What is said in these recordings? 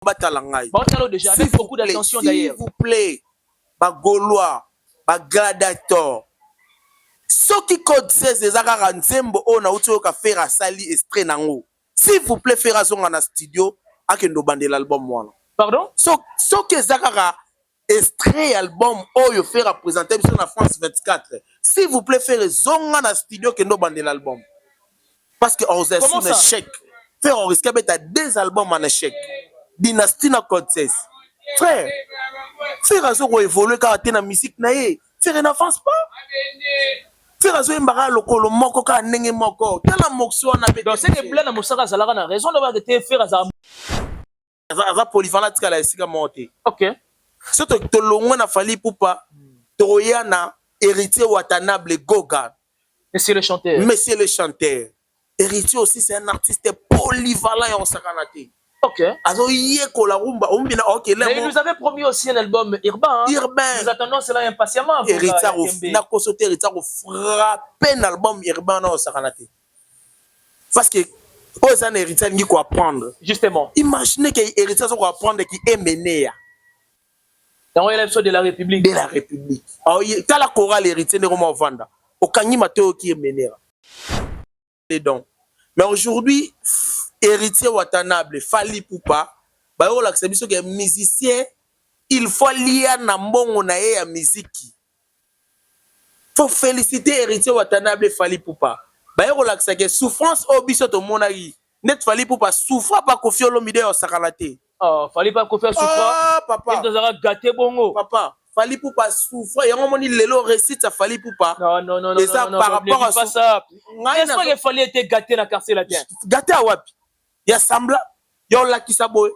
Batalangai. Déjà, avec beaucoup d'attention d'ailleurs. S'il vous plaît, ba Gaulois, ba Gladiator. Ceux qui code 16 des Akara Nzembo, on a outil à faire à Sali Estre Nango. S'il vous plaît, faire à son studio, à Kendo Bande l'album moi. Pardon? Ceux qui Zakara extrait album, oh, yo faire à présenter sur la France 24. S'il vous plaît, faire zonga na studio Kendo Bande l'album. Parce que on a un échec. Faire on risque d'être à 2 albums en échec. Dynastie na code 16. Frère, faire à son évoluer quand tu na musique naïe. Faire n'avance pas. Faire à son mbara lokolo moko ka nenge moko. Tala mokso na be. Donc c'est que blanc na mosaka zalaka na raison d'avoir été faire à polyvalent tika la esika monté. OK. Ce que to longo na fali poupa toyana héritier Watanabe Goga. Monsieur le chanteur. Monsieur le chanteur. Héritier aussi c'est un artiste polyvalent en sakanate. OK. Alors hier ko la rumba OK là. Mais il nous avait promis aussi un album urbain. Hein? Urbain. Nous attendons cela impatiemment. Héritier na kosote héritier ko frapper un album urbain en sakanate. Parce que aux an héritier ngi ko apprendre. Justement. Imaginez que héritier so ko apprendre qui est mené. Dans l'élection de la République. De la République. Alors quand la chorale héritier ne Roma Vanda. Au kangi mateo qui est mené. Et donc mais aujourd'hui, héritier Watanabe, Fali Poupa, bah on l'accepte parce que musicien, il faut lier na mbongo na ya musique. Faut féliciter héritier Watanabe, Fali Poupa. Bah on l'accepte souffrance au biso to monagi. Net Fali Poupa souffre pas Koffi Olomide au sakalate. Oh, Fali pas Koffi souffre. Ah papa. Il doit gâter bongo. Papa. Fali Poupa souffre. Il y a un moment il le récite ça Fali Poupa. Non. Et ça par rapport à ça. Est-ce que Fali était gâté dans quartier là tiens? Gâté à wapi? Il y a sembla. Il y a la qui saboye.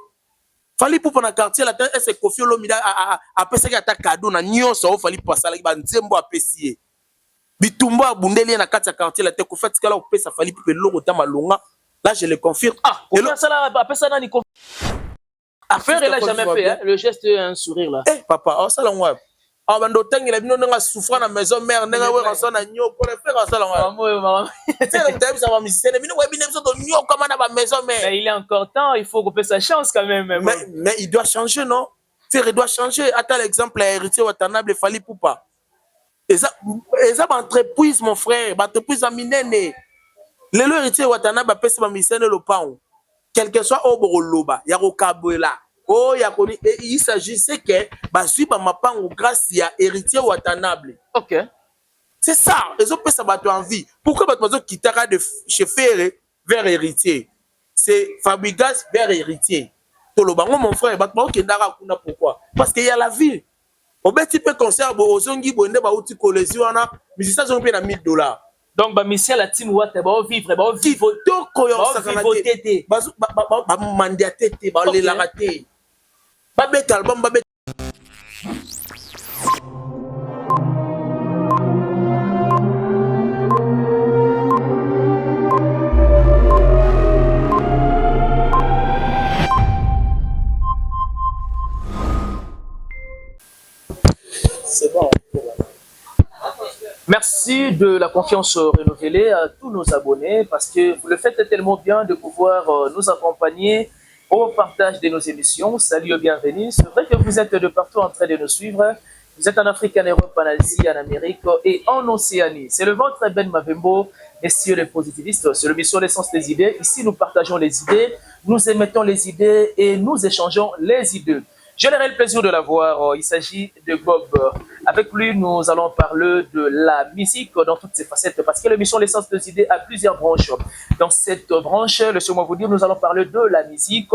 Fali Poupa na quartier là est-ce que Koffi Olomide a pensé qu'il y a ta cadeau na nyonso Fali Poupa sala ba nzembo apesier. Bitumba bundeli na quartier là te ko fait kala ko pesa Fali Poupa loko ta malonga. Là je le confirme. Ah, et ça là après ça nani affaire elle a jamais fait hein? Le geste un sourire là. Eh papa, oh ça là moi. Ah bando tangi la bino nga souffrant na maison mère nga we ranso na nyo pour le faire ça là moi. Maman. C'est le temps ça va musicien bino we bino so nyo comme na ba maison mère. Mais il est encore temps, il faut couper sa chance quand même. Mais il doit changer non? Il doit changer. Attends l'exemple héritier Watanabe Fali Poupa. Et ça entreprise mon frère, entreprise à minene. Le héritier Watanabe a pèse ba musicien le paon. Quel que soit au Boroloba, il y a au Kabola. Oh, il s'agissait que Basui Bamapango grâce à héritier Watanabe. OK. C'est ça. Ils ont fait ça en vie. Pourquoi Batmazo quittera de chez Ferré vers héritier? C'est Fabrigas vers héritier. Tolobango, mon frère, Batmazo qui n'a kuna pourquoi? Parce qu'il y a la vie. Au petit peu concert, aux Zongi, Bonde, Baouti, Colesio, mais ça, ils ont payé $1000. Donc, bah, mission la team Watt, bah, vivre, bah, vivre, tout coyon, ça, tété, bah, mandiaté, bah, les laraté, bah, bête album, bah, bête. C'est bon. Merci de la confiance renouvelée à tous nos abonnés parce que vous le faites tellement bien de pouvoir nous accompagner au partage de nos émissions. Salut et bienvenue. C'est vrai que vous êtes de partout en train de nous suivre. Vous êtes en Afrique, en Europe, en Asie, en Amérique et en Océanie. C'est le vôtre Ben Mavembo, messieurs les positivistes. C'est l'émission L'essence des idées. Ici, nous partageons les idées, nous émettons les idées et nous échangeons les idées. Je n'aurai le plaisir de l'avoir. Il s'agit de Bob. Avec lui, nous allons parler de la musique dans toutes ses facettes parce que l'émission L'essence des idées a plusieurs branches. Dans cette branche, laissez-moi vous dire, nous allons parler de la musique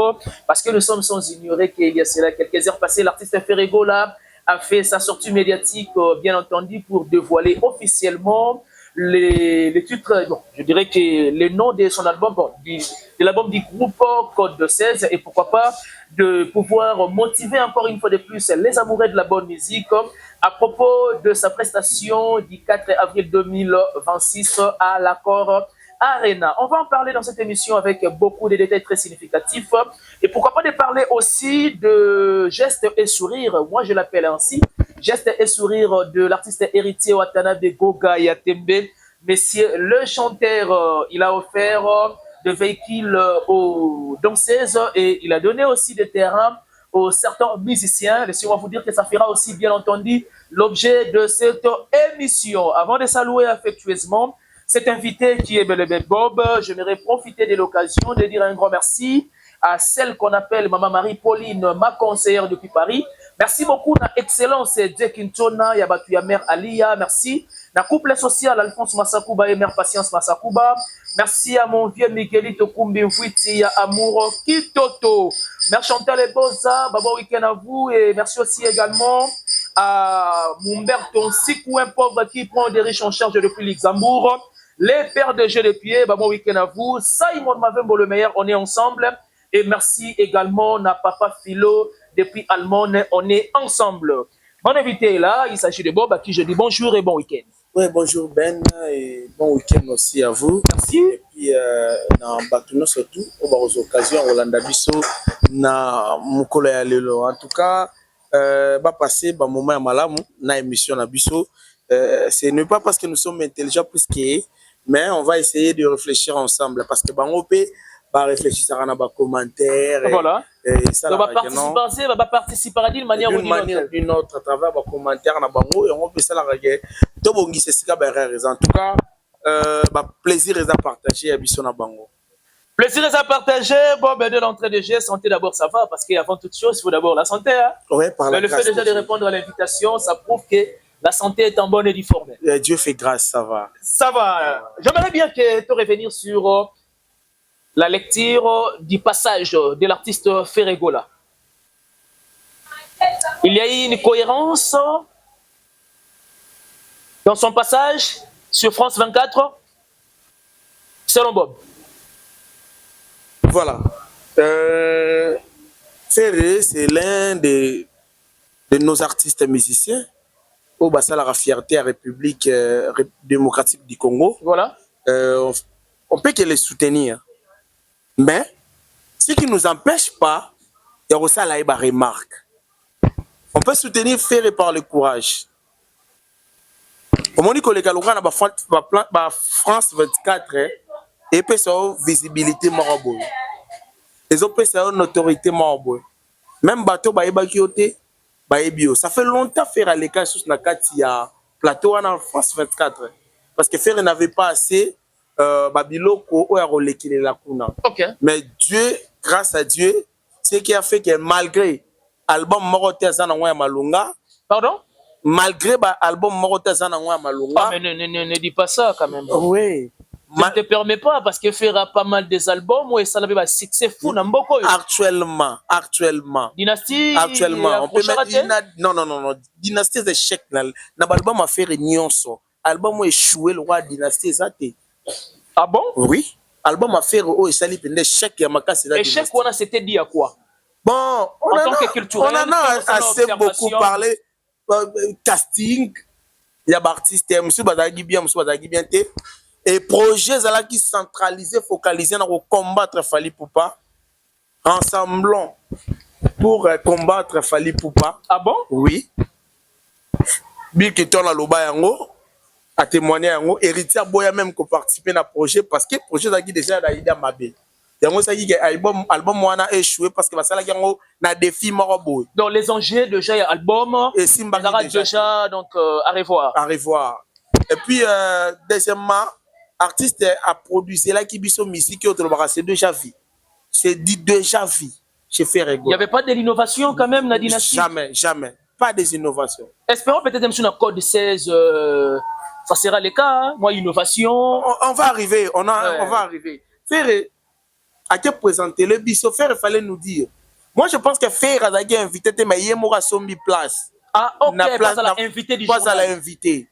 parce que nous sommes sans ignorer qu'il y a cela quelques heures passées, l'artiste Ferrego là a fait sa sortie médiatique, bien entendu, pour dévoiler officiellement les titres, bon, je dirais que le nom de son album, bon, de l'album du groupe Code 16, et pourquoi pas de pouvoir motiver encore une fois de plus les amoureux de la bonne musique à propos de sa prestation du 4 avril 2026 à l'accord Arena. On va en parler dans cette émission avec beaucoup de détails très significatifs et pourquoi pas de parler aussi de gestes et sourires, moi je l'appelle ainsi, gestes et sourires de l'artiste héritier Watanabe Goga Yatembe. Messieurs le chanteur, il a offert de véhicules aux danseuses et il a donné aussi des terrains aux certains musiciens. Laissez-moi vous dire que ça fera aussi bien entendu l'objet de cette émission. Avant de saluer affectueusement cet invité qui est bel et bien Bob, j'aimerais profiter de l'occasion de dire un grand merci à celle qu'on appelle Maman Marie-Pauline, ma conseillère depuis Paris. Merci beaucoup, na excellence Jack Intona, Yabatu ya mère Alia, merci. Na couple social Alphonse Massakuba et mère Patience Massakuba. Merci à mon vieux Miguelito Kumbi Mvuiti, ya Amour Kitoto. Mère Chantal Eboza, Baba week-end à vous. Et merci aussi également à Mumberton Sikou, un pauvre qui prend des riches en charge depuis Luxembourg. Les pères de jeux de pied, Baba week-end à vous. Simon Mavembo le meilleur, on est ensemble. Et merci également à Papa Philo depuis Allemande, on est ensemble. Mon invité est là, il s'agit de Bob à qui je dis bonjour et bon week-end. Oui, bonjour Ben et bon week-end aussi à vous. Merci. Et puis, dans Batuno surtout, on va aux occasions, Rolanda Bisso, na Mukolo ya Lelo. En tout cas, va passer un moment à Malamu, na émission na Bisso. Ce n'est pas parce que nous sommes intelligents plus que, mais on va essayer de réfléchir ensemble parce que on peut réfléchir à nos commentaires. Voilà. Ça, on va participer d'une manière ou d'une autre à travers les commentaires et on peut ça la regarder. En tout cas, plaisir est à partager à Bissona Bango. Plaisir est à partager. Bon, ben de l'entrée de jeu, santé d'abord, ça va, parce qu'avant toute chose, il faut d'abord la santé. Hein? Ouais, par mais le fait déjà de répondre à l'invitation, ça prouve que la santé est en bonne et due forme. Dieu fait grâce, ça va. Ça va. J'aimerais bien que tu revenir sur la lecture du passage de l'artiste Ferregola. Il y a eu une cohérence dans son passage sur France 24, selon Bob. Voilà. Ferré, c'est l'un de nos artistes musiciens au bassin la fierté à la République démocratique du Congo. Voilà. On peut que les soutenir. Mais ce qui ne nous empêche pas, il y a aussi la remarque. On peut soutenir Ferré par le courage. On dit que les Gallois dans France 24 et puis ça visibilité marabout. Les autres ça notoriété marabout. Même bateau baïbakioté baïbio. Ça fait longtemps faire à l'écart sur la Katia plateau en France 24 parce que Ferré n'avait pas assez babiloko ou aroleki la kuna. Okay. Mais Dieu, grâce à Dieu, ce qui a fait que malgré album Morote Zanangwa Malunga, pardon? Malgré album Morote Zanangwa Malunga. Ah mais ne dis pas ça quand même. Oui. Je ne te permets pas parce que Ferra pas mal des albums où ça avait un succès fou dans beaucoup. Actuellement. Dynastie. Actuellement. On peut mettre non. Dynastie c'est échec. Na album a fait nyonso. Album où échoué le roi Dynastie zate. Ah bon? Oui. Album à faire au Sali Pende chèque ya makasi da. Échec on a c'était dit à quoi? Bon, en tant que culturel, on en a assez beaucoup parlé casting. Il y a artistes monsieur Bazagi bien et projet zala qui centralisé focalisé dans combattre Fally Poupa. Ensemblons pour combattre Fally Poupa. Ah bon? Oui. Bill Keton a loba yango a témoigné yango héritier boya même ko participer na projet parce que projet zaki déjà da ida mabe. Yango ça qui album wana échoué parce que ça la yango na défi marabout. Donc les enjeux déjà y a album et Simba déjà donc à revoir. À revoir. Et puis deuxièmement artiste a produit là qui biso musique autre c'est déjà vu. C'est dit déjà vu chez Ferrego. Il y avait pas de l'innovation quand même la dynastie. Jamais. Pas des innovations. Espérons peut-être même sur un code 16 ça sera le cas hein? Moi innovation on va arriver, on va arriver. Ferré à qui présenter le biso Ferré fallait nous dire. Moi je pense que Ferré a été invité mais il m'a sombi place. Ah OK, place à l'invité du journal. Pas à l'invité.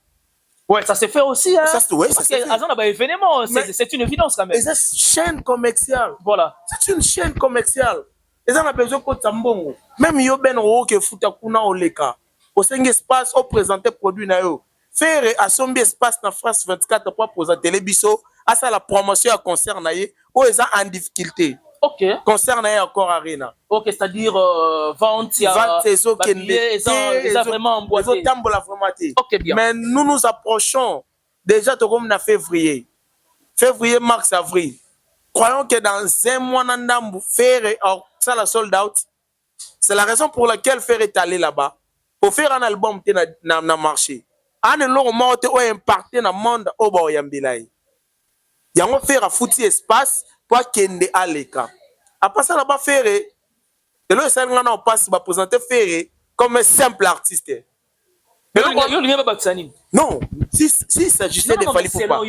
Ouais, ça s'est fait aussi hein. Ça parce que Azan a pas événement, c'est une évidence quand même. C'est une chaîne commerciale. Voilà. C'est une chaîne commerciale. Et ça on a besoin que tambongo. Même yo ben ro que futa kuna oleka. Au 5 espace au présenter produit na yo. Faire à son espace dans France 24 pour présenter les biso à ça la promotion à concert na ye ou ils en difficulté. OK. Concert na ye encore arena. OK, c'est-à-dire vente ils ont vraiment emboîté. Ils ont tambola vraiment. OK bien. Mais nous approchons déjà comme en février. Février, mars, avril. croyons que dans un mois, faire ça la sold out. C'est la raison pour laquelle faire est allé là-bas. Pour faire un album qui n'a marché. Un long mort ou impacté dans le monde au bord yambilai. Il y a un faire à foutre espace pour qu'il ait à l'écart. Après ça, là-bas, faire, et là, ça on passe à présenter faire comme un simple artiste. Non, si il s'agissait de Fally Poupa.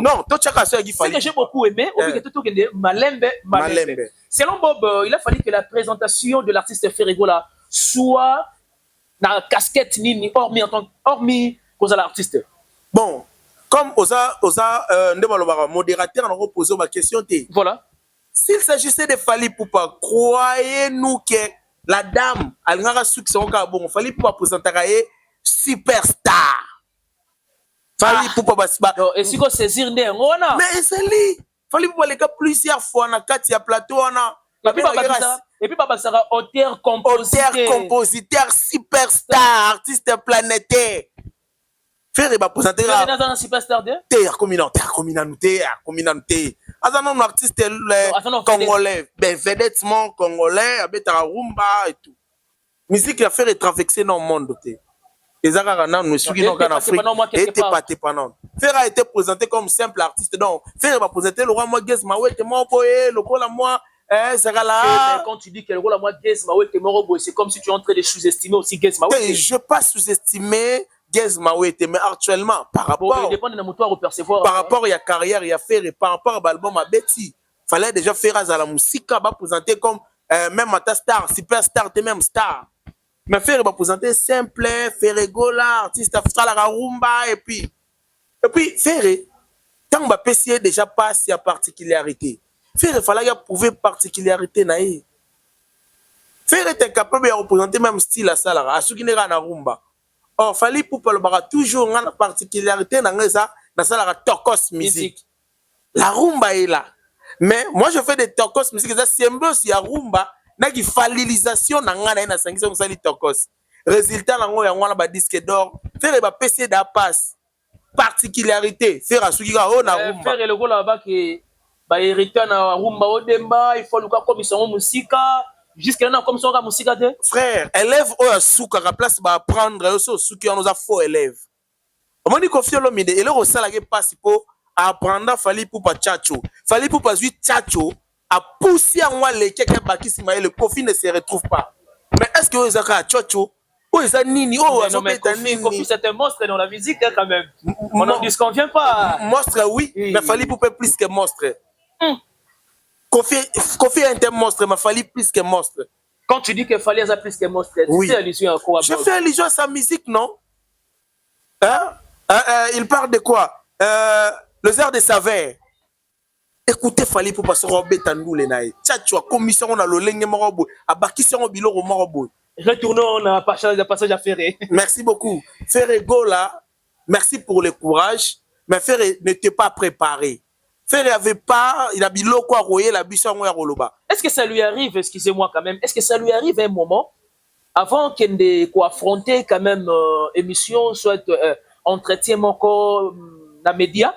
Non, toi, tu as cassé ce que j'ai beaucoup aimé, Malembe. Selon Bob, il a fallu que la présentation de l'artiste Ferrego là soit dans la casquette nini, hormis cause à l'artiste. Bon, comme Oza modérateur, on a reposé ma question. Voilà. S'il s'agissait de Fally Poupa, croyez-nous que la dame, elle a un succès, bon, Fally Poupa présenter superstar. Fally Poupa, et si vous saisir né, on a. Mais c'est lui. Fally Poupa, les gars, plusieurs fois, on a quatre plateau, on a. Et puis, Papa Sarah, auteur, compositeur, superstar, artiste planétaire. Faire et présenter un superstar de terre communauté. Un artiste congolais, ben vedettement congolais, avec la rumba et tout. Musique a fait traverser dans le monde. Les Arabes, nous suivons en Afrique. Et t'es pas Faire a été présenté comme simple artiste. Donc, Faire va présenter le roi moi Guess Mawet, moi boye, le rôle à moi. Quand tu dis que le rôle à moi Guess Mawet, c'est comme si tu es en train de sous-estimer aussi Guess Mawet. Je ne veux pas sous-estimer Guess Mawet, mais actuellement, par rapport à la carrière, il y a fait, par rapport à l'album à Betty, il fallait déjà faire à la musique, présenter comme même à ta star, superstar, t'es même star. Mais faire présenter simple, faire rigoler, artiste, la rumba, et puis faire, tant que PCA déjà passe à particularité. Faire, il fallait prouver particularité. Faire être capable de représenter même style à ça, à ceux qui n'est pas en rumba. Or, Fally Poupa toujours une particularité dans la tokos musique. La rumba est là. Mais moi, je fais des tokos musique. C'est symbiose, il y a rumba. Il y a une fallilisation dans la sanction de tokos. Résultat, il y a un disque d'or. Faire un PC d'apasse. Particularité. Faire un suivi à rumba. Faire le gars là-bas qui est hérité dans rumba au demba. Il faut le cas comme ils sont musique. Jusqu'à là, comme ça, on a musique. Frère, élève au souk à la place de apprendre au souk, on a faux élèves. On dit confier l'homme et là, au salarié passe pour apprendre Fally Poupa tchacho. Fally Poupa lui tchacho a poussé à moi les quelqu'un qui s'y le Kofi ne se retrouve pas. Mais est-ce que vous avez tchacho? Oh, ils ont nini? Oh, Kofi, c'est un monstre dans la musique quand même. On n'en disconvient pas. Monstre, oui, mais Fally Poupa plus que monstre. Kofi est un monstre, mais Fally plus que monstre. Quand tu dis que Fally est plus que monstre, oui. Tu fais allusion à quoi? Je fais allusion à sa musique, non? Il parle de quoi? Les airs de Savère. Écoutez, Fally Poupa se robe tandou les naïs. Tchatchou, commission on a le lengue morobo. A bakisi on bilo morobo. Retournons à passage à Ferré. Merci beaucoup. Ferré Gola, merci pour le courage, mais Ferré n'était pas préparé. Ferré avait pas, il a bilo quoi royer la buisson à Roloba. Est-ce que ça lui arrive, excusez-moi quand même, est-ce que ça lui arrive un moment avant qu'il ait affronter quand même émission, soit entretien encore dans les médias,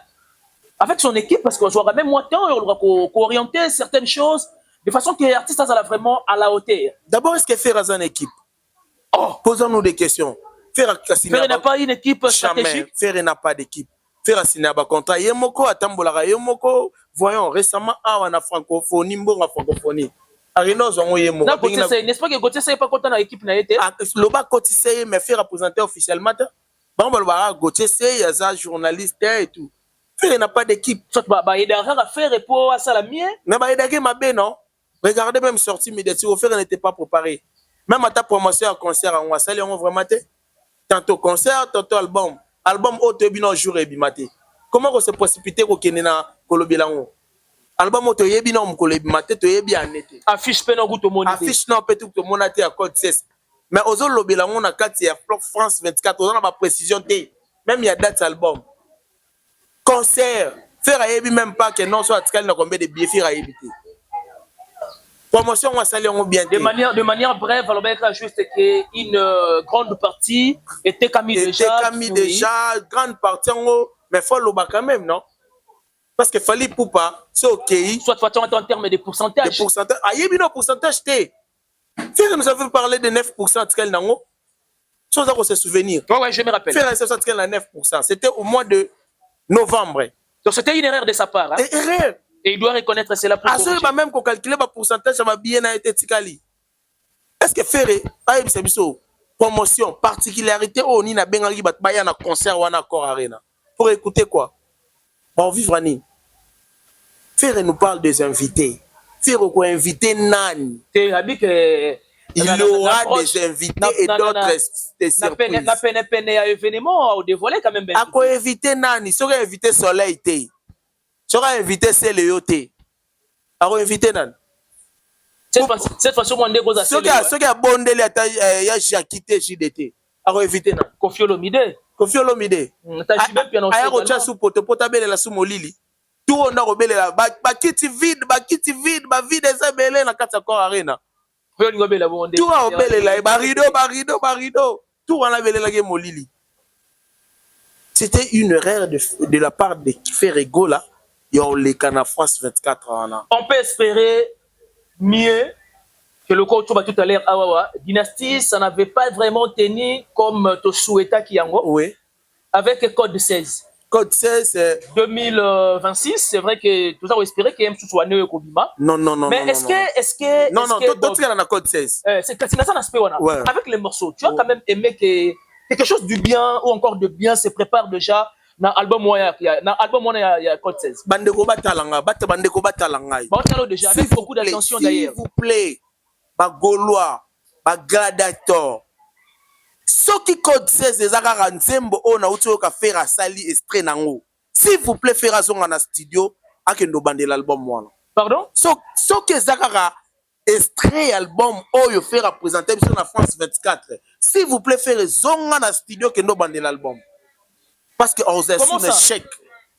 avec son équipe, parce qu'on jouera même moins de temps, on doit orienter certaines choses de façon que l'artiste soit vraiment à la hauteur. D'abord, est-ce que Ferré a une équipe? Posons-nous des questions. Ferré n'a pas une équipe stratégique. Ferré n'a pas d'équipe. Ferré a signé un contrat. Yemoko, Atambolara, Yemoko, voyons, récemment, on a francophonie, mbonga francophonie. N'est-ce pas que Gauthier n'est pas content dans l'équipe? Le bas Gauthier, mais fait représenter officiellement. Bon, Gauthier, il y a un journaliste et tout. Ferré n'a pas d'équipe. Il y a un faire pour ça la mienne. Mais il y a ma bé, non? Regardez même sortie médiatique. Ferré n'était pas préparé. Même à ta promotion à concert, on va saluer vraiment. Tantôt concert, tantôt album. Album auto bino jour et bimate. Comment on se précipité au Kenya Kolobilango? Album auto bino mkolebimate to yebi anete. Affiche pe no guto monate. Affiche non peut tout monate à code 16. Mais aux autres lobilango na kati ya France 24, on a ma précision té. Même il y a date album. Concert, faire à yebi même pas que non soit atikali na combien de billets faire à yebité. Promotion on saluer on bien. De manière brève, alors bien juste que une grande partie était camis déjà. Était camis déjà, grande partie en haut, mais faut le bas quand même, non? Parce que Fali Poupa, c'est OK. Soit en termes de pourcentage. De pourcentage. Ah, il y a un pourcentage. Faire nous avons parlé de 9% de quel nango. Chose à se souvenir. Ouais, je me rappelle. Faire un 9%. C'était au mois de novembre. Donc c'était une erreur de sa part. Hein? Erreur. Et il doit reconnaître cela pour corriger. Ah, même qu'on calcule le pourcentage, ça m'a bien été tikali. Est-ce que faire promotion, particularité, on a bien un concert ou un accord arena. Pour écouter quoi? Pour vivre à Nîmes. Faire nous parle des invités. Faire quoi inviter Nani. Il y aura des invités et d'autres surprises. La peine à événement au dévoiler quand même. À quoi inviter Nani? Si on invité Soleil, si on invité Céléo, à quoi inviter Nani? Cette fois-ci, on est ceux qui a bondé il y a Jacquité JDT. À quoi inviter Nani? Kofi Olomide. Kofi Olomide. Aya rocha sous poto belle la sous molili. Tout on a rebelle la ba kiti vide, ba vide ça belé na kata corps arena. Tout a rebelle la ba rideau. Tout on a belé la molili. C'était une erreur de la part de Ferrego là. Yo les Cana France 24 ans. On peut espérer mieux que le coach tout à l'heure Awawa. Dynastie, ça n'avait pas vraiment tenu comme Tosueta Kiango. Oui. Avec Code 16. Code 16, 2026, c'est vrai que tout ça, on espérait qu'il y ait un soutien au Kobima. Non. Mais est-ce que. Non, toi, tu es dans Code 16. C'est un aspect, ouais. Avec les morceaux, tu as quand même aimé que quelque chose du bien ou encore de bien se prépare déjà dans l'album moyen. Dans l'album moyen, il y a Code 16. Bandeko Batalanga, Bandeko Batalanga. Déjà, avec beaucoup d'attention d'ailleurs. S'il vous plaît, Gaulois, Gladiator. Ce qui Code 16 des Agara Nzembo, on a outil à faire à Sali et Nango. S'il vous plaît, faire à son en studio, à Kendo Bande l'album moi. Pardon? Ce que Zagara extrait album, ou faire à présenter sur la France 24. S'il vous plaît, faire zong en studio Kendo Bande l'album. Parce que on est sur un échec.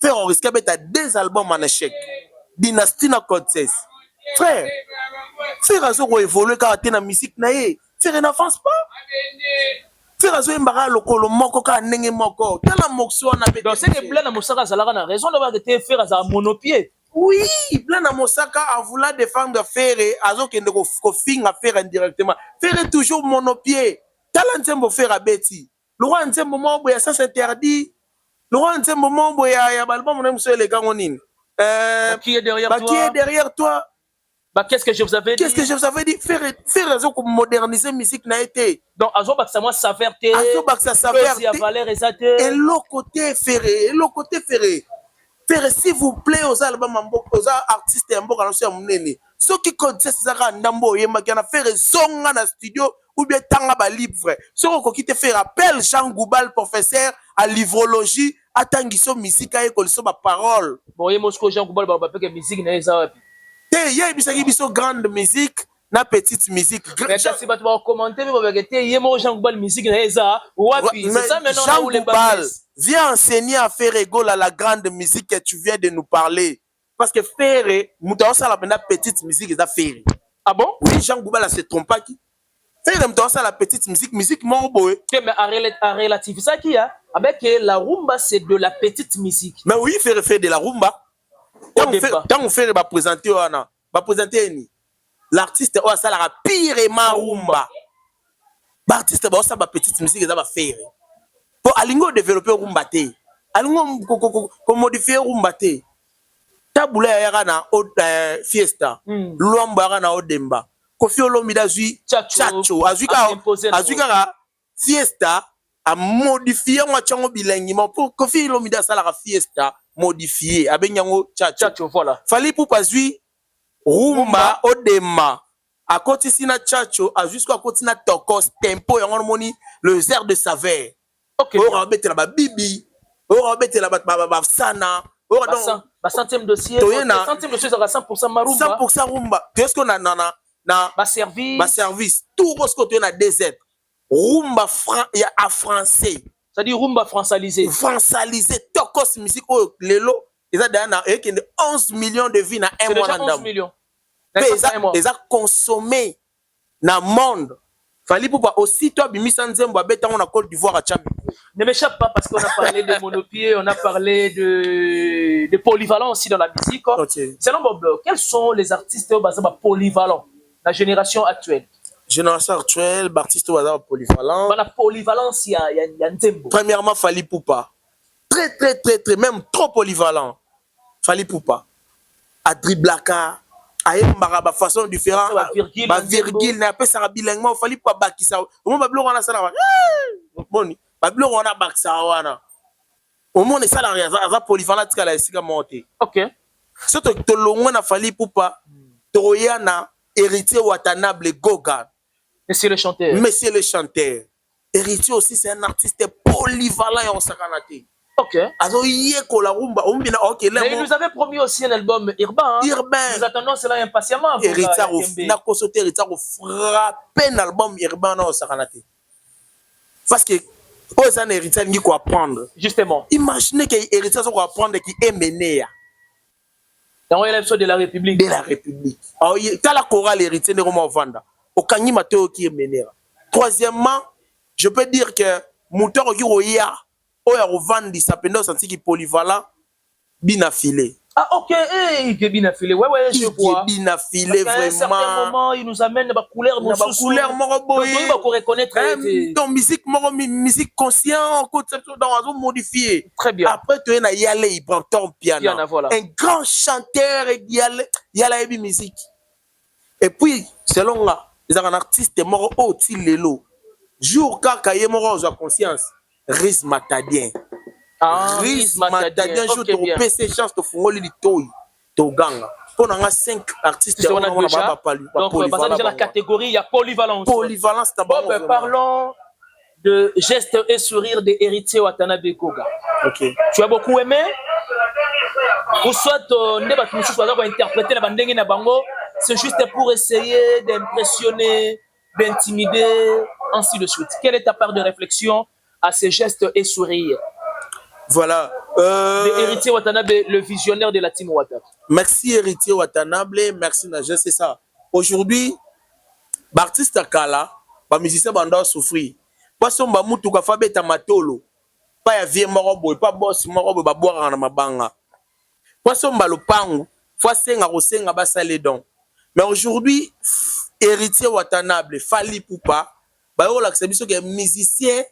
Faire on risque d'être deux albums en échec. Dynastie na Code 16. Frère, faire à son évoluer car tu na musique naïe. Faire n'avance pas. Faire à son mbara lokolo moko ka nenge moko. Tala mokso na bete. Donc c'est que Blana Mosaka Zalaga na raison d'avoir été faire à monopied. Oui, Blana Mosaka a voulu défendre Ferré, azo kende ko finga faire indirectement. Ferré toujours monopied. Tala nzembo faire à Betty. Le roi nzembo mombo ya ça s'interdit. Le roi nzembo mombo ya balbum on monsieur les gangonine. Qui est derrière toi? Qui est derrière toi? Bah, qu'est-ce que je vous avais dit? Qu'est-ce que je vous avais dit? Faire raison pour moderniser la musique n'a été. Donc, Azo Baksa moi sa verté. Azo Baksa sa verté. Et l'autre côté Ferré. Ferré, s'il vous plaît, aux albums, aux artistes et aux artistes, ceux qui connaissent ces Ndambo, il y a fait zonga dans le studio ou bien tanga ba libre. Ceux qui te fait appel, Jean Goubal, professeur à livrologie, à tangiso musique à école, sur ma parole. Bon, il y a Moscou, Jean Goubal, que musique n'est pas. Il y a une grande musique, na petite musique. Mais si tu vas commenter, il y a Jean Goubal, musique n'est pas. C'est ça maintenant. Jean Goubal, viens enseigner à Ferrego la grande musique que tu viens de nous parler. Parce que Ferré, mouton ça la petite musique est à Ferré. Ah bon? Oui, Jean Goubal se trompe pas qui. Ferré mouton ça la petite musique morbo. Mais à relativiser ça qui a avec la rumba c'est de la petite musique. Mais oui, Ferré fait de la rumba. Quand on fait présenter l'artiste ça la pire ma rumba. L'artiste ça la petite musique ça va faire. Pour alingo développer rumba té. Alingo ko modifier rumba té. Tabula ya na fiesta. Luambo ya na odemba. Kofi Olomide azui chacho azuika fiesta a modifier moi chango bilingue pour Kofi Olomide ça la fiesta modifié abenyango chacho voilà fali pour pasui rumba odema a kotisina chacho a jusqu'à kotina tokos tempo yango moni le air de saveur. OK on va mettre la bibi on va mettre la sana on va ba centième dossier centième dossier ça 100% marumba 100% rumba qu'est-ce qu'on a na ba service tout ce que tu as DZ rumba ya a français. Ça dit rumba françalisé. Françalisé. Tokos musique au lelo. Ils ont 11 millions de vies dans un mois. C'est déjà 11 millions. Ils ont consommé dans le monde. Fallait pour aussi toi Bimisa Nzembo abeta on a Côte d'Ivoire à Tchad. Ne m'échappe pas parce qu'on a parlé de monopied, on a parlé de polyvalents aussi dans la musique. Okay. Selon Bob, quels sont les artistes polyvalents de la génération actuelle? Génération actuelle, artiste polyvalent. La polyvalence, il y a un tempo. Premièrement, Fally Poupa. Très, même trop polyvalent. Fally Poupa. Adri Blaka. Ayembara, ba façon différente. Ba virgule, n'a pas ça bilinguement. Fally Poupa bakisa. Au moment où on a ça là. Boni. Ba blog on a bakisa wana. Au moment où ça là, ça polyvalent tika la sika monter. OK. Surtout que longo na Fally Poupa. Toroyana héritier Watanabe Goga. Monsieur le chanteur. Monsieur le chanteur. Héritier aussi, c'est un artiste polyvalent et on s'accanaté. OK. Alors, il mais il nous avait promis aussi un album urbain. Urbain. Nous attendons cela impatiemment. Héritier, n'a pas sauté héritier, frappé un album urbain, on s'accanaté. Parce que, oh, c'est un héritier qui doit apprendre. Justement. Imaginez qu'un héritier doit apprendre qui est mené. Dans l'élection de la République. De la République. Alors, il y a la chorale héritier de Romain Vanda. Au Kangi Mateo qui est mené. Troisièmement, je peux dire que Moutor Giroya, Oya Rovandi, ça peut nous sentir qu'il est polyvalent, bien affilé. Ah, ok, il est bien affilé. Ouais, je vois. Il est bien affilé, vraiment. À un certain moment, il nous amène la couleur, la couleur, il va reconnaître. Donc, musique consciente, dans un modifié. Très bien. Après, tu es y aller, il prend ton piano. Voilà. Un grand chanteur, il y a la musique. Et puis, selon là, les artistes mort au Tilelo. Jour quand Kaye mort a conscience, Riz Matadien. Riz Matadien, jour tu PC chance de fungoli di toy, to ganga. Pour nous 5 artistes on a déjà. Donc, dans la catégorie, il y a polyvalence. Polyvalence d'abord. Parlons de gestes et sourires des héritiers Watanabe Goga. Ok. Tu as beaucoup aimé? Ou soit, interpréter la bandenge na bango, c'est juste pour essayer d'impressionner, d'intimider, ainsi de suite. Quelle est ta part de réflexion à ces gestes et sourires? Voilà. Héritier Watanabe, le visionnaire de la team Wata. Merci Héritier Watanabe, merci Naja, c'est ça. Aujourd'hui, l'artiste Kala, les musiciens doivent souffrir. Parce que les gens qui font des matolo, pas de vieux morobo, pas de boss morobo, pas de boire dans ma banga. Parce que les gens qui font des dons. Mais aujourd'hui, Héritier Watanabe, Fally Poupa, les musiciens,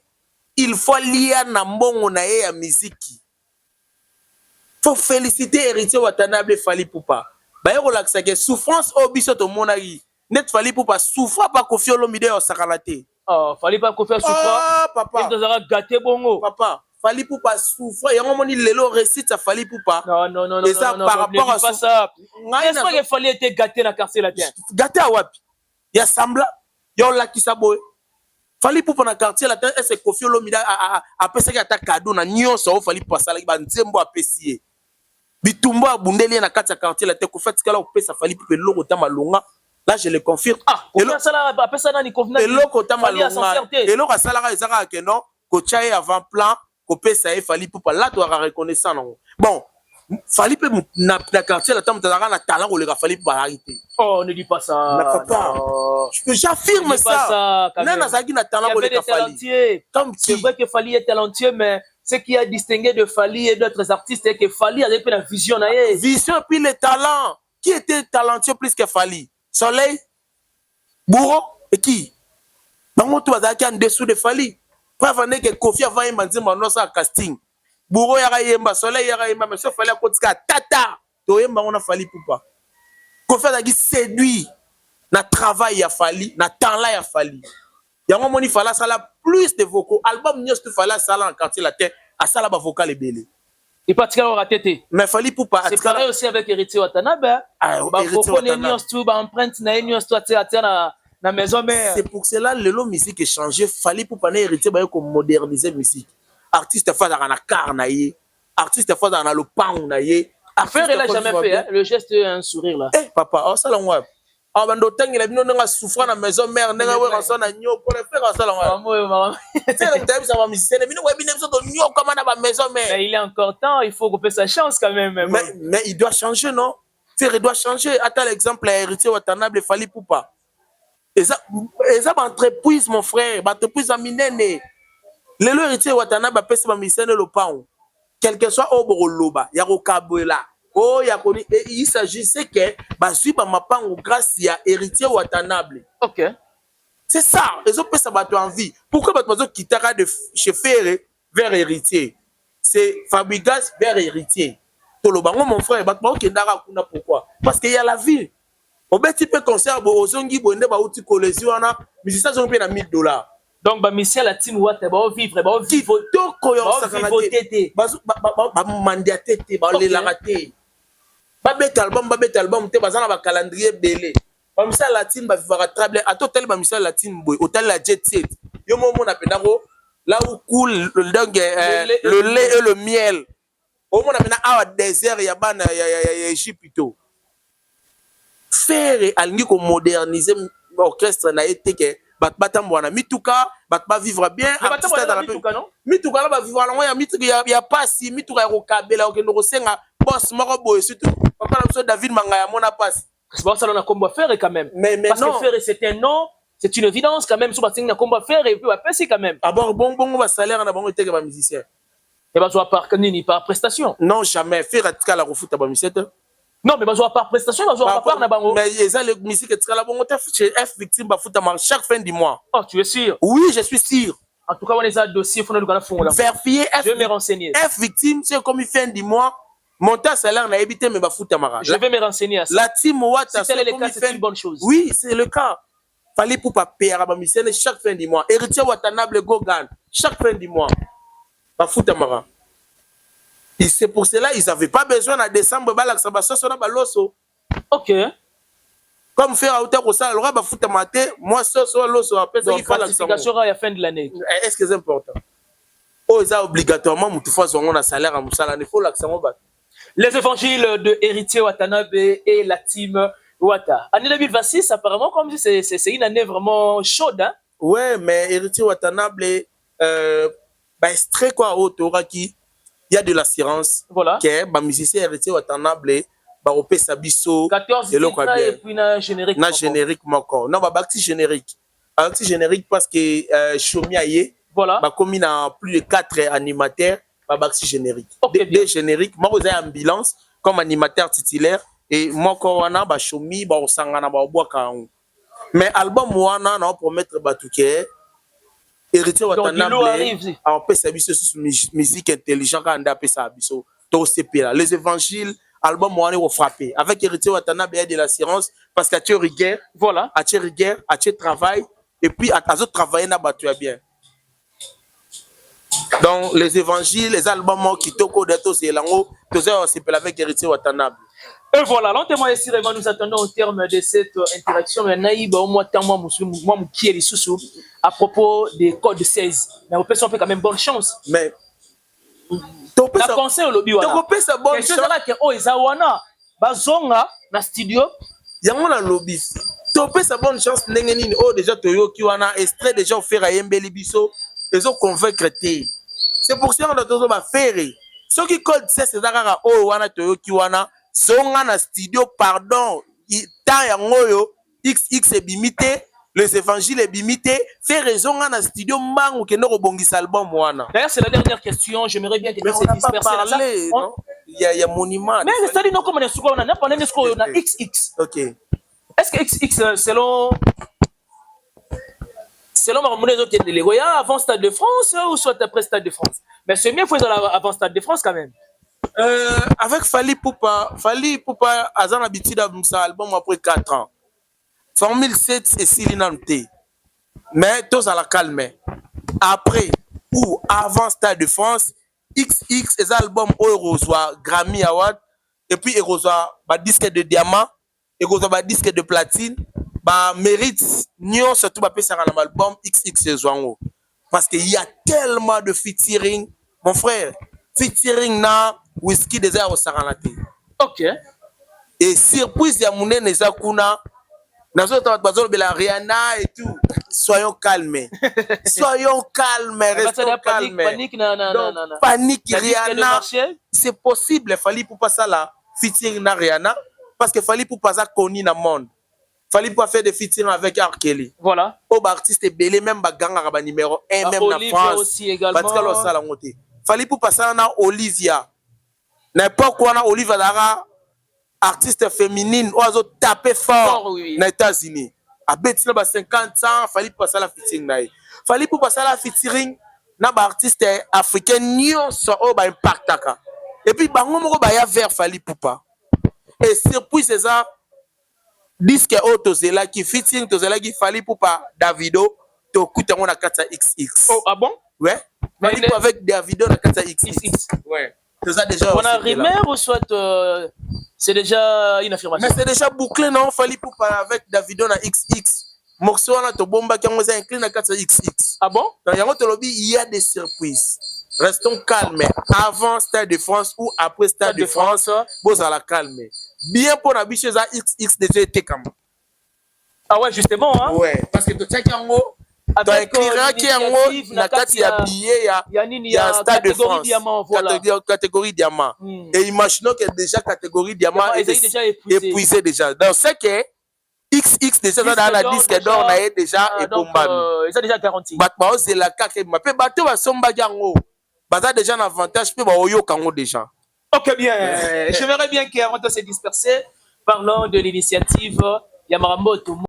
il faut lier na mbongo na ye ya musique. Faut féliciter Héritier Watanabe Fally Poupa. Ba yo la que souffrance obiso to monagi. Net Fally Poupa souffre pas Koffi Olomide o sakalate. Oh, Fally pas Koffi souffre. Ah papa. Il doit gâter bongo. Papa, Fally Poupa souffre. Il y a un moment il lelo récite à Fally Poupa. Non. Et ça par rapport à ça. Est-ce que Fally était gâté na quartier latin? Gâté à wapi? Il y a sembla. Il y a la qui saboye. Fally Poupa na quartier latin est Koffi Olomide a pesé que ta cadeau na nyonso Fally Poupa sala ki ba nzembo a pesier. Bitumba abundeli na kati ya quartier latin ko fait kala opesa Fally Poupa loko ta malonga. Là je le confirme. Ah, ko sala ba pesa na ni convenant. Et loko ta malonga. Et loko sala ka ezaka ke non ko chaye avant plan ko pesa e Fally Poupa là tu vas reconnaissant non. Bon, Fally Poupa na quartier latin mutazaka na talent ko le Fally Poupa arrêter. Oh, ne dis pas ça. J'affirme ça. C'est vrai que Fally est talentueux, mais ce qui a distingué de Fally et d'autres artistes, c'est que Fally avait la vision. Vision puis le talent. Qui était talentueux plus que Fally? Soleil, Bourreau et qui? Bango tu vas en dessous de Fally. Pas avant que Koffi avant il m'a dit mon ça casting. Bourreau yara yemba, Soleil yara yemba, mais ça Fally à côté tata. To yemba on a Fally Poupa. Koffi a dit séduit. Na travail ya Fally, na temps là ya Fally. Yango moni Fally sala plus de vocaux. Album nyos tu Fally sala en quartier latin, a sala ba vocal ebele. Et particulièrement raté. Mais Fally Poupa c'est pareil aussi avec Héritier Watanabe. Ba vocaux nyos tu ba empreinte na nyos tu atia na maison mère. C'est pour cela le musique est changé. Fally Poupa na Héritier ba ko moderniser musique. Artiste fa na car na ye, artiste fa na le pan na ye. Affaire il a jamais fait hein? Le geste un sourire là. Eh papa, oh ça l'on ah ben d'autant il a bien nga souffrant na maison mère nga we ranso na nyo pour le faire ça là maman c'est le thème ça va musicien mais we bien so nyo comme na ba maison mère mais il est encore temps il faut couper sa chance quand même mais il doit changer non il doit changer attends l'exemple Héritier Watanabe Fally Poupa et ça entreprise mon frère entreprise à minene le Héritier Watanabe pèse ba musicien le pan quel que soit au loba ya ko kabola oh ya ko il s'agissait que bazui ba mapango grâce ya héritier Watanabe. OK. C'est ça, ils ont pris ça bateau en vie. Pourquoi bateau quittera de chez Ferré vers héritier? C'est Fabrigas vers héritier. Tolobango mon frère, bateau qui ndara kuna pourquoi? Parce qu'il y a la vie. Au petit peu concert au zongi bonde ba outi collection na musicien ont payé na $1000. Donc ba mission la team Wata ba vivre to koyo sakanate. Ba mandiate te ba le laraté. Ba bet album te bazana ba calendrier belé. Ba misa latine ba vivra trable à total ba misa latine boy hôtel la jet set yo momo na penako là où coule le lait et le miel au monde na awa désert ya bana ya Égypte faire alingi ko moderniser orchestre na été que batambo na mituka ba vivre bien mituka la ba vivre la ya mituka ya pasi mituka ya ko kabela okendo ko senga boss moko boy surtout papa na David Mangaya mona pasi. C'est pas ça, on a combat faire quand même. Mais parce non. Que faire, c'est un nom, c'est une évidence quand même. Sur le combat faire et puis on va passer quand même. Ah bon, va salaire, on a bon été comme musicien. Et bah, soit par canini, par prestation. Non, jamais. Faire à la refoute à musicien. Non, mais bah, soit par prestation, bah, soit par na mais ça, les musiques, c'est la bonne chez F victime, bah, foot à chaque fin du mois. Oh, tu es sûr? Oui, je suis sûr. En tout cas, on les a dossiers, il faut nous le faire. Vérifier F. Je vais me renseigner. F victime, c'est comme fin du mois. Monter salaire n'a évité mais bafout amara. Je vais me renseigner à ça. La team Wata si tel est le cas, c'est une bonne chose. Oui, c'est le cas. Fallait pour pas payer à Bamisene chaque fin du mois. Héritier Watanabe Gogan chaque fin du mois. Bafout amara. Et c'est pour cela ils avaient pas besoin en décembre balak sabasso sona baloso. OK. Comme faire à hauteur au ça le bafout amate moi so loso après ça il faut la classification à la fin de l'année. Est-ce que c'est important? Oh, ça obligatoirement mutufa zongo salaire à musala il faut l'accent bat. Les évangiles de héritier Watanabe et la team Wata. Année 2026, apparemment, comme je dis, c'est une année vraiment chaude. Hein? Ouais, mais héritier Watanabe, c'est très quoi autour qui il y a de l'assurance. Voilà. Que bah musicien héritier Watanabe, bah au Sabiso. 14 titres et puis na générique. Na générique encore. Non, bah bacti générique. Bacti générique parce que Chomiaye. Voilà. Bah comme il y a plus de 4 animateurs. Babaxi générique. Okay, des génériques, moi j'ai ambulance comme animateur titulaire et moi corona ba chomi ba osangana ba boaka. Mais album wana na promettre batuke héritier Watanabe a peut s'abiso sur musique intelligente quand a peut s'abiso to CP là les évangiles album wana au frappé avec héritier Watanabe et de l'assurance parce que tu rigueur voilà a tu rigueur a tu travail et puis à ta travailler na batu bien. Donc, les évangiles, les albums qui toko de tous et lango, tous c'est avec héritier Watanabe. Et voilà, lentement ici, nous attendons au terme de cette interaction. Mais naïba au moins moi qui est sous à propos des codes 16. Mais on peut s'en faire quand même bonne chance. Mais la conseil au lobby wana. Tu peux ça bonne chance. C'est là que oh izawana bazonga na studio. Yango na lobby. Tu peux ça bonne chance nengeni oh déjà toyo ki wana extrait déjà faire à Yembeli biso. Ils ont convaincre. C'est pour ça qu'on a toujours faire. Ceux qui codent c'est ça oh wana toyo ki wana zonga na studio pardon ta yango yo XX est bimité les évangiles est bimité fait raison na studio mbangu ke no bongisa album wana. D'ailleurs c'est la dernière question, j'aimerais bien que tu se disperser là. Il y a monument. Mais c'est dit non comme on est sur on a pas n'est on a XX. OK. Est-ce que XX selon ma monnaie de les avant Stade de France ou soit après Stade de France? Mais c'est mieux faut avant Stade de France quand même. Avec Fali Poupa Azan habitude à un album après 4 ans. Formule 7 et Silinante. Mais tous à la calme. Après ou avant Stade de France, XX les albums où reçoit Grammy Award et puis il reçoit un disque de diamant, il reçoit un disque de platine, bah mérite nion surtout pas passer un album XX Zwango parce qu'il y a tellement de featuring mon frère featuring na Whisky déjà au Saranate. OK. Et surprise ya munene za kuna nazo bazolo bela Rihanna et tout. Soyons calmes. Soyons calmes, restons calmes. Panique Rihanna. C'est possible fallait pour pas ça là featuring na Rihanna parce que fallait pour pas ça connu dans monde. Fallait pas faire des featuring avec R. Kelly. Voilà. Au artiste belé même baganga ba numéro 1 même na France. Aussi également. Parce que ça la monté. fali pour passer na Olivia n'importe quoi na Olivia dara artiste féminine oiseau taper fort oui. na États-Unis a betina ba 50 ans fali pour passer la featuring na fali pour passer la featuring na ba artiste africain nyonso o ba impactaka et puis bango moko ba ya vers fali poupa et surpris c'est ça disque auto zela qui featuring to zela qui fali poupa Davido to kuta ngona kata XX. Oh ah bon? Ouais. Fali poupa avec Davido na kata XX. Ouais. Ça déjà on a rumeur ou soit c'est déjà une affirmation? Mais c'est déjà bouclé non fali poupa avec Davido na XX. Morceau na to bomba qui on inclus na kata XX. Ah bon? Dans yango to lobby il y a des surprises. Restons calmes avant Stade de France ou après Stade de France. Vous à la calme. Bien pour la biche za XX déjà été comme. Ah ouais justement hein. Ouais parce que tu sais yango avec qui yango na kati ya billet ya Stade de France. Diamant, voilà. Catégorie diamant. Et imaginons que déjà catégorie diamant est déjà épuisé déjà. Donc c'est que XX déjà dans la disque d'or na déjà ebombami. Ils ont déjà garanti. Batma c'est la carte mais bato ba somba yango. Baza déjà un avantage pe ba oyo kango déjà. OK bien. J'aimerais bien qu'avant de se disperser parlons de l'initiative Yamarambo tout